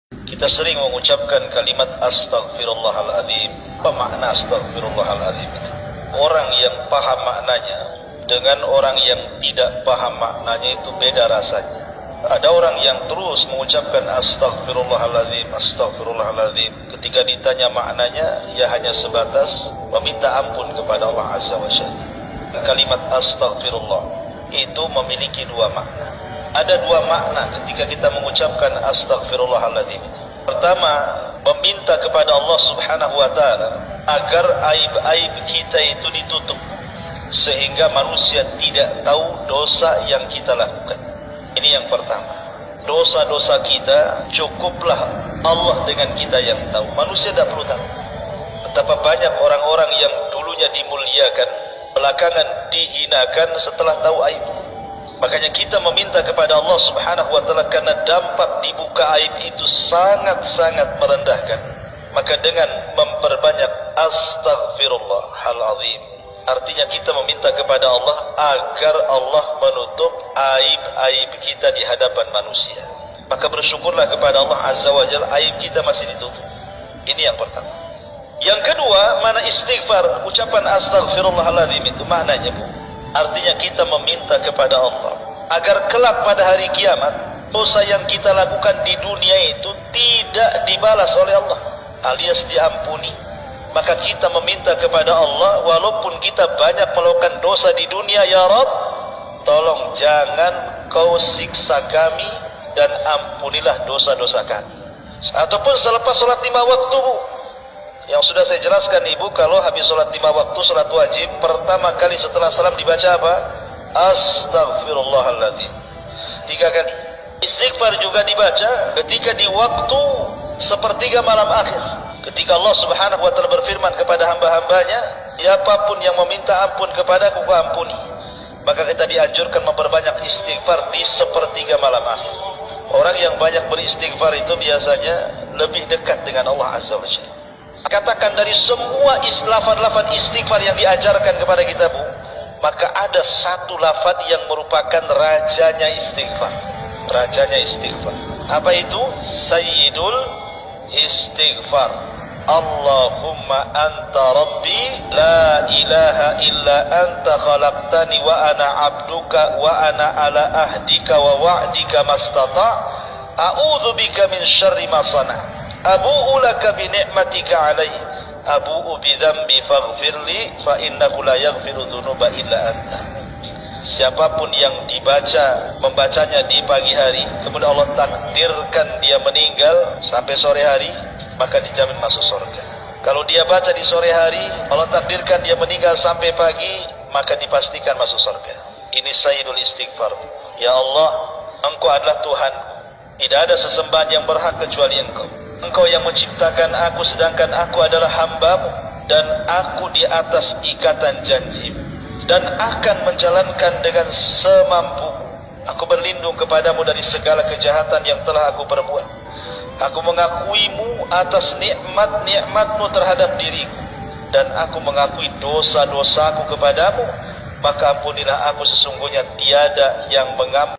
Kita sering mengucapkan kalimat astaghfirullahaladzim. Apa makna astaghfirullahaladzim itu? Orang yang paham maknanya dengan orang yang tidak paham maknanya itu beda rasanya. Ada orang yang terus mengucapkan astaghfirullahaladzim, astaghfirullahaladzim. Ketika ditanya maknanya, ia hanya sebatas meminta ampun kepada Allah Azza wa Jalla. Kalimat astaghfirullah itu memiliki dua makna. Ada dua makna ketika kita mengucapkan astaghfirullahaladzim itu. Pertama, meminta kepada Allah Subhanahu wa ta'ala agar aib-aib kita itu ditutup, sehingga manusia tidak tahu dosa yang kita lakukan. Ini yang pertama. Dosa-dosa kita cukuplah Allah dengan kita yang tahu. Manusia tidak perlu tahu. Betapa banyak orang-orang yang dulunya dimuliakan, belakangan dihinakan setelah tahu aib. Makanya kita meminta kepada Allah Subhanahu wa ta'ala, karena dampak dibuka aib itu sangat-sangat merendahkan. Maka dengan memperbanyak astaghfirullahaladzim, artinya kita meminta kepada Allah agar Allah menutup aib-aib kita di hadapan manusia. Maka bersyukurlah kepada Allah Azza wa Jalla, aib kita masih ditutup. Ini yang pertama. Yang kedua, mana istighfar, ucapan astaghfirullahaladzim itu maknanya, Bu, artinya kita meminta kepada Allah agar kelak pada hari kiamat dosa yang kita lakukan di dunia itu tidak dibalas oleh Allah, alias diampuni. Maka kita meminta kepada Allah, walaupun kita banyak melakukan dosa di dunia, ya Rabb, tolong jangan kau siksa kami dan ampunilah dosa-dosa kami. Ataupun selepas sholat 5 waktu, Bu, yang sudah saya jelaskan Ibu, kalau habis sholat 5 waktu, sholat wajib, pertama kali setelah salam dibaca apa? Astaghfirullahaladzim 3 kali. Istighfar juga dibaca ketika di waktu sepertiga malam akhir, ketika Allah Subhanahu wa ta'ala berfirman kepada hamba-hambanya, siapapun yang meminta ampun kepadaku, ku ampuni. Maka kita dianjurkan memperbanyak istighfar di sepertiga malam akhir. Orang yang banyak beristighfar itu biasanya lebih dekat dengan Allah Azza wa Jalla. Katakan dari semua lafaz-lafaz istighfar yang diajarkan kepada kita, Bu, maka ada satu lafaz yang merupakan rajanya istighfar. Rajanya istighfar. Apa itu? Sayyidul istighfar. Allahumma anta rabbi la ilaha illa anta khalaqtani wa ana abduka wa ana ala ahdika wa wa'dika mastata' a'udzu bika min syarri ma sana'. Abu'u laka bi ni'matika alayhi abu'u bi dhanbi faghfirli fa innahu la yaghfiru dzunuba illa anta. Siapapun yang membacanya di pagi hari, kemudian Allah takdirkan dia meninggal sampai sore hari, maka dijamin masuk surga. Kalau dia baca di sore hari, Allah takdirkan dia meninggal sampai pagi, maka dipastikan masuk surga. Ini sayyidul istighfar. Ya Allah, Engkau adalah Tuhan, tidak ada sesembahan yang berhak kecuali Engkau. Engkau yang menciptakan aku, sedangkan aku adalah hamba-Mu, dan aku di atas ikatan janji, dan akan menjalankan dengan semampu. Aku berlindung kepadamu dari segala kejahatan yang telah aku perbuat. Aku mengakuimu atas nikmat-nikmatmu terhadap diriku, dan aku mengakui dosa-dosaku kepadamu. Maka ampunilah aku, sesungguhnya tiada yang mengampuni